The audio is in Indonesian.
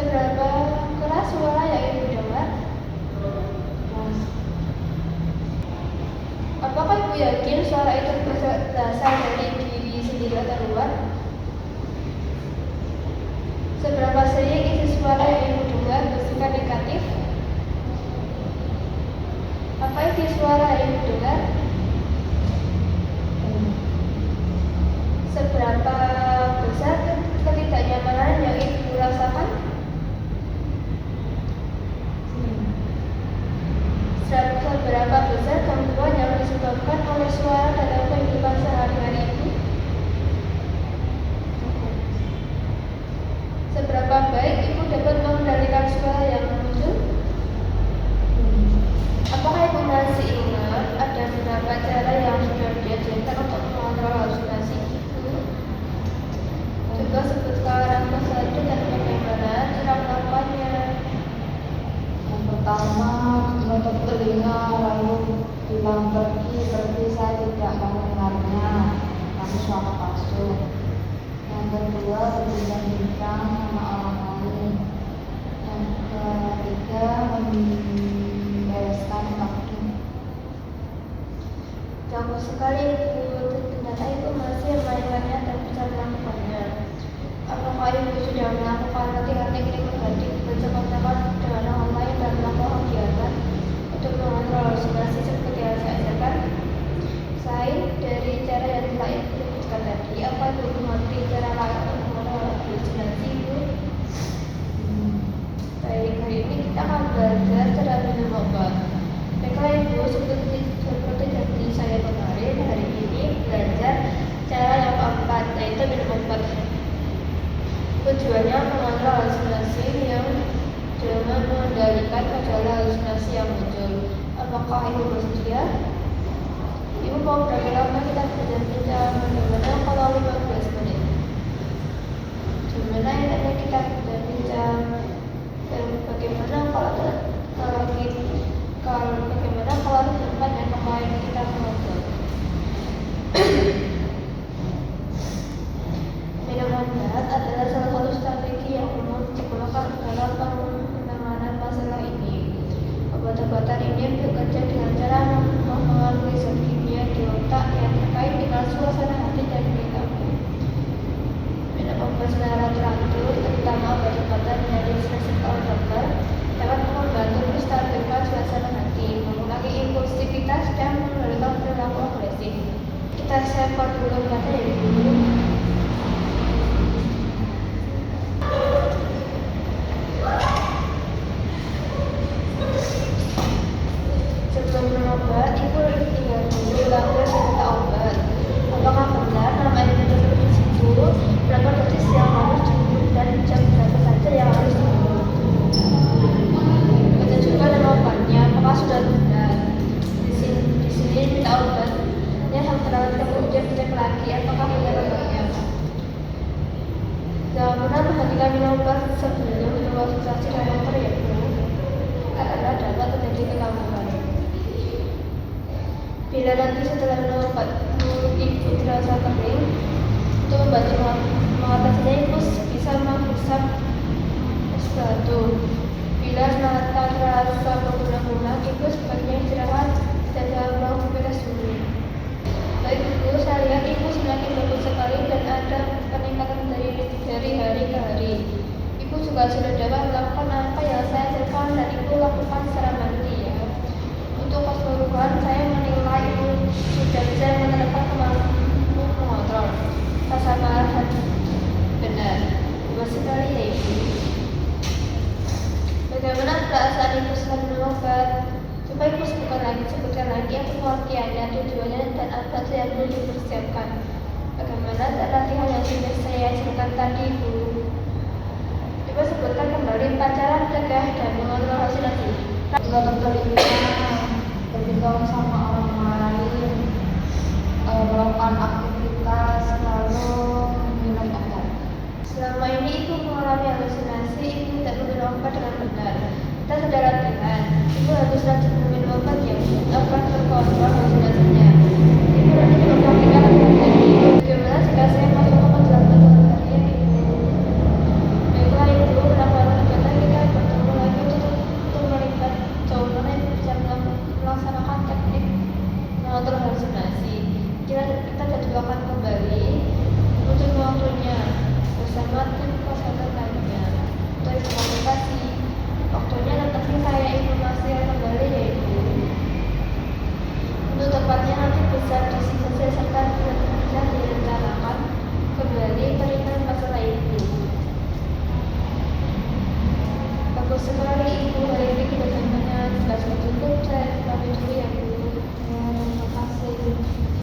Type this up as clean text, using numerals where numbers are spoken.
Seberapa keras suara yang ibu dengar? Apakah ibu yakin suara itu berasal dari diri sendiri atau luar? Seberapa sering isi suara yang ibu dengar bersifat negatif? Apa isi suara yang ibu dengar? Seberapa besar ketidaknyamanan yang ibu rasakan? Seberapa besar gangguan yang disebabkan oleh suara dalam kehidupan sehari-hari ibu? Seberapa baik ibu dapat mengendalikan suara yang muncul? Apakah ibu masih ingat ada beberapa cara yang sudah diajarkan untuk mengontrol halusinasi ibu? Coba sebutkan satu dan bagaimana cara melakukannya. Yang pertama, menutup telinga lalu bilang pergi saya tidak mendengarnya, kamu suara palsu. Yang kedua, berbincang-bincang sama orang lain. Yang ketiga, membereskan waktu. Bagus sekali ibu, ternyata ibu masih melakukannya dan bisa melakukannya. Apakah ibu sudah melakukan latihan-teknik berganti bercakap-cakap dengan orang lain dan melakukan kegiatan untuk mengontrol halusinasi seperti yang saya ajarkan? Selain dari cara yang telah ibu sebutkan tadi, apa ibu mengerti cara lain untuk mengontrol halusinasi ibu? Baik, hari ini kita akan belajar cara minum obat. Baiklah ibu, seperti janji saya kemarin, hari ini belajar cara yang keempat, yaitu minum obat. Tujuannya mengontrol halusinasi yang dengan mengendalikan gejala halusinasi yang muncul. Apakah ibu bersedia? Ibu mau berapa lama kita berbincang? Bagaimana kalau 15 menit? Gimana enaknya kita berbincang? Dan bagaimana kalau bagaimana kalau di tempat yang kemarin kita ngobrol? Minum obat adalah salah satu strategi yang umum digunakan dalam penanganan masalah ini. Obat-obatan ini bekerja dengan cara mempengaruhi zat kimia di otak yang terkait dengan suasana hati dan perilaku. Minum obat secara teratur, terutama obat-obatan dari resep dokter, dapat membantu menstabilkan suasana hati, mengurangi impulsivitas dan mengendalikan perilaku agresif. Kita siapkan dulu obatnya ya ibu. Sebelum minum obat, ibu harus tinggal dulu lalu minta obat. Apakah benar nama ibu tertulis di situ? Berapa dosis yang harus diminum dan jam berapa saja yang harus diminum? Baca juga nama obatnya, apakah sudah benar? Di sini minta obat. Ya, sampai kemudian cek lagi apakah benar obatnya. Jangan pernah menghentikan minum obat sebelum konsultasi dengan dokter ya bu, karena dapat terjadi kegangguan. Bila nanti setelah minum obat ibu terasa kering, untuk membantu mengatasinya ibu bisa menghisap es batu. Bila mata terasa berguna-guna, ibu sebaiknya istirahat dan jangan pulang beres dulu. Baik ibu, saya lihat ibu semakin bagus sekali dan ada peningkatan dari hari ke hari. Ibu juga sudah dapat melakukan apa yang saya ajarkan dan ibu lakukan secara mandiri ya. Untuk keseluruhan, saya menilai ibu sudah bisa menerapkan kemampuan mengontrol rasa marah dan benar. Bagus sekali ya ibu. Bagaimana perasaan ibu setelah minum obat? Coba ibu sebutkan lagi apa pengertiannya, tujuannya dan apa yang perlu dipersiapkan. Bagaimana latihan yang sudah saya ajarkan tadi ibu? Coba sebutkan kembali pacaran, cegah dan mengontrol halusinasi. Menutup telinga, berbincang sama orang lain, melakukan aktivitas, lalu minum obat. Selama ini ibu mengalami halusinasi,